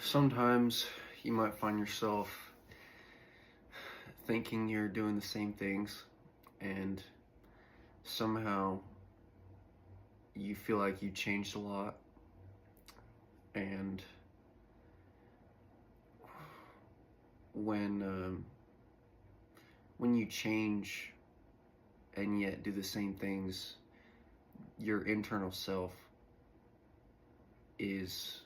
Sometimes you might find yourself thinking you're doing the same things, and somehow you feel like you changed a lot. And when when you change and yet do the same things, your internal self is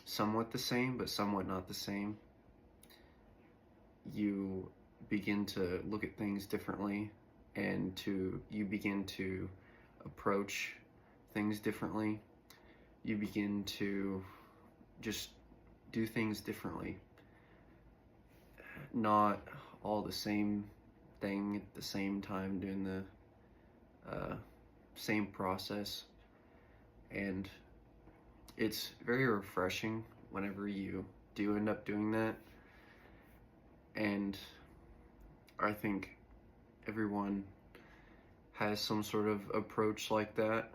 somewhat the same, but somewhat not the same. You begin to look at things differently, and you begin to approach things differently. You begin to just do things differently, not all the same thing at the same time, doing the same process. And it's very refreshing whenever you do end up doing that. And I think everyone has some sort of approach like that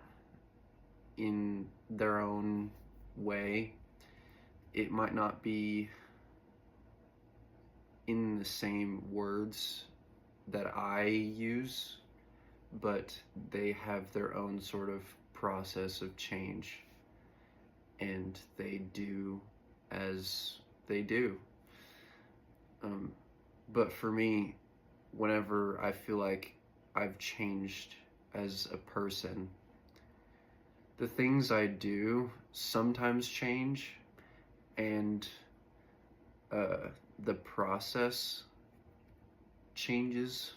in their own way. It might not be in the same words that I use, but they have their own sort of process of change, and they do as they do. But for me, whenever I feel like I've changed as a person, the things I do sometimes change, and the process changes.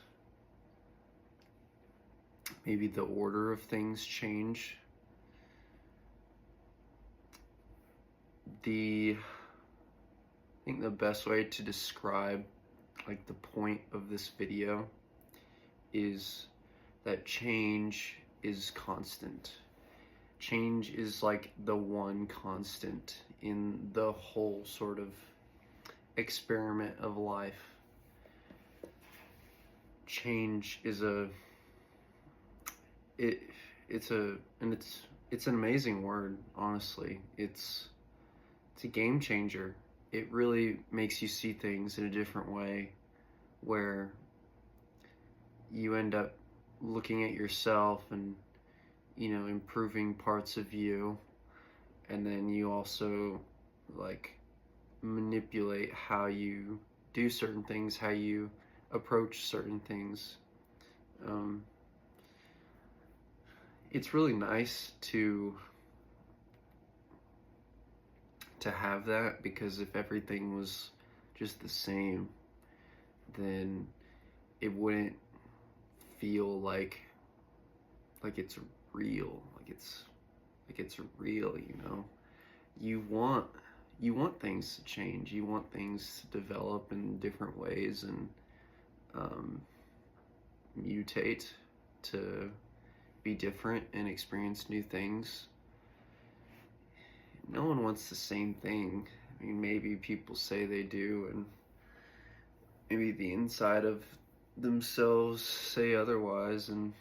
Maybe the order of things change. I think the best way to describe like the point of this video is that change is constant. Change is like the one constant in the whole sort of experiment of life. Change is it's an amazing word, honestly. It's a game changer. It really makes you see things in a different way, where you end up looking at yourself and, improving parts of you. And then you also like manipulate how you do certain things, how you approach certain things. It's really nice to have that, because if everything was just the same, then it wouldn't feel like it's real, like it's real. You want things to change, you want things to develop in different ways and mutate, to be different and experience new things. No one wants the same thing. I mean, maybe people say they do, and maybe the inside of themselves say otherwise, and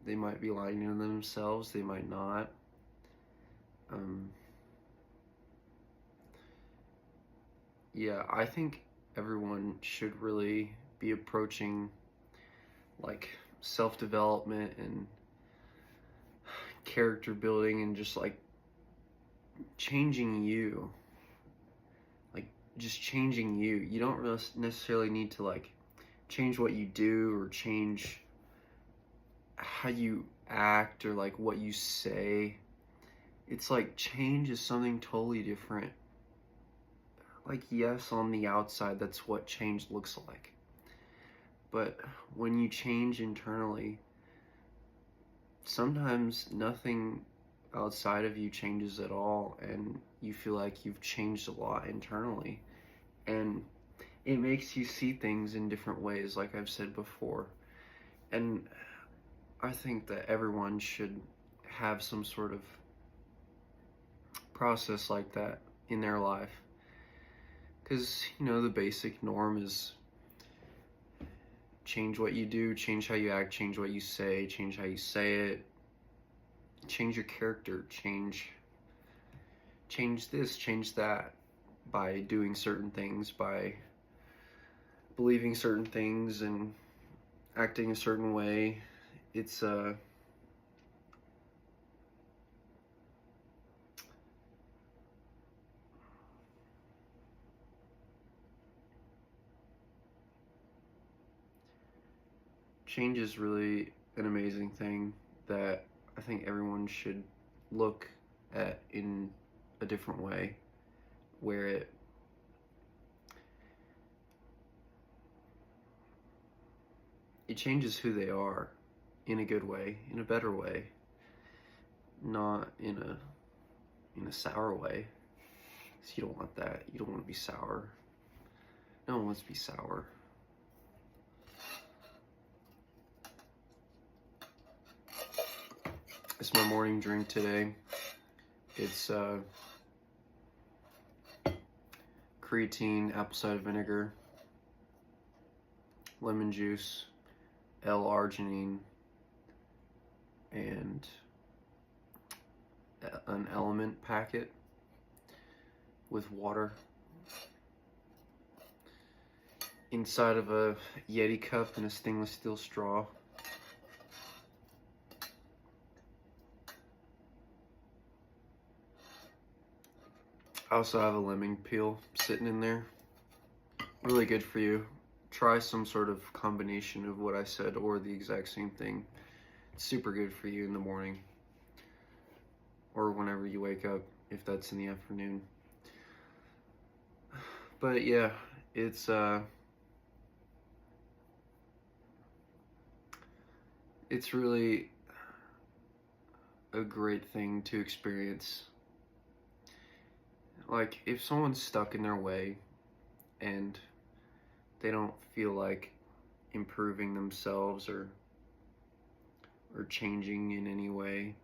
they might be lying to themselves, they might not. Yeah, I think everyone should really be approaching like self-development and character building and just like changing you, like just changing you. You don't really necessarily need to like change what you do or change how you act or like what you say. It's like change is something totally different. Like, yes, on the outside, that's what change looks like. But when you change internally, sometimes nothing outside of you changes at all, and you feel like you've changed a lot internally. And it makes you see things in different ways, like I've said before. And I think that everyone should have some sort of process like that in their life. Because, the basic norm is change what you do, change how you act, change what you say it, change your character, change change this, change that, by doing certain things, by believing certain things and acting a certain way. It's change is really an amazing thing that I think everyone should look at in a different way, where it changes who they are in a good way, in a better way, not in a sour way. So you don't want that. You don't want to be sour. No one wants to be sour. It's my morning drink today. It's creatine, apple cider vinegar, lemon juice, L-arginine, and an Element packet with water inside of a Yeti cup and a stainless steel straw. I also have a lemon peel sitting in there. Really good for you. Try some sort of combination of what I said or the exact same thing. It's super good for you in the morning or whenever you wake up, if that's in the afternoon. But yeah, it's really a great thing to experience. Like, if someone's stuck in their way and they don't feel like improving themselves or changing in any way,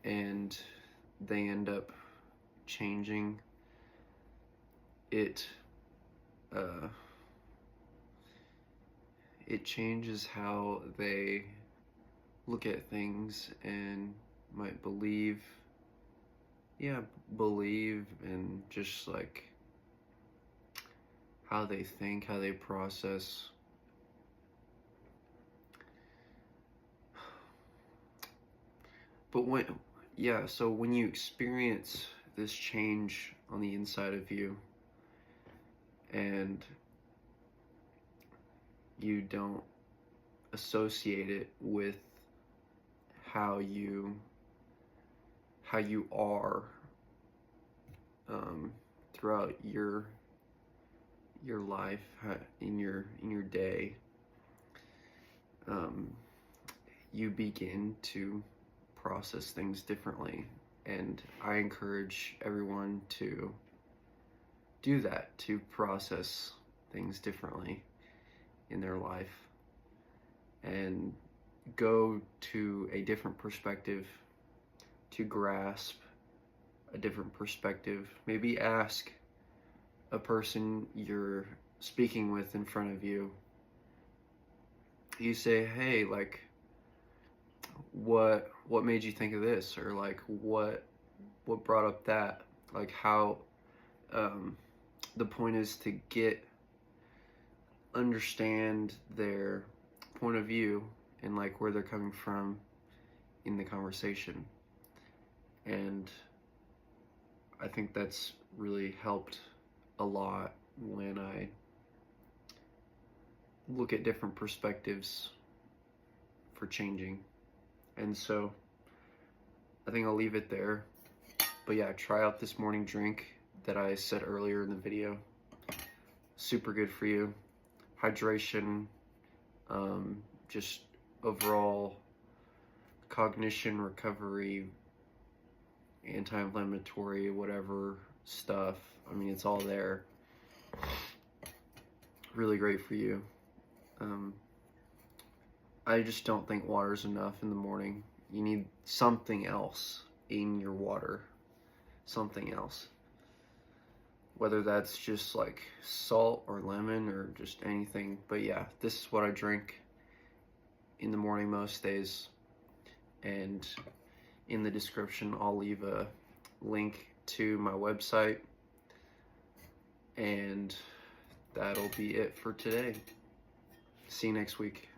and they end up changing, it changes how they look at things and might believe and just like how they think, how they process. But so when you experience this change on the inside of you and you don't associate it with how you are throughout your life, in your day, you begin to process things differently. And I encourage everyone to do that, to process things differently in their life and go to a different perspective, to grasp a different perspective. Maybe ask a person you're speaking with in front of you. You say, hey, like, what made you think of this? Or like, what brought up that? Like, how, the point is to understand their point of view and like where they're coming from in the conversation. And I think that's really helped a lot when I look at different perspectives for changing. And so I think I'll leave it there. But yeah, try out this morning drink that I said earlier in the video. Super good for you. Hydration, just overall cognition, recovery, anti-inflammatory, whatever stuff. I mean, it's all there. Really great for you. I just don't think water's enough in the morning. You need something else in your water. Something else. Whether that's just like salt or lemon or just anything. But yeah, this is what I drink in the morning most days. And in the description, I'll leave a link to my website. And that'll be it for today. See you next week.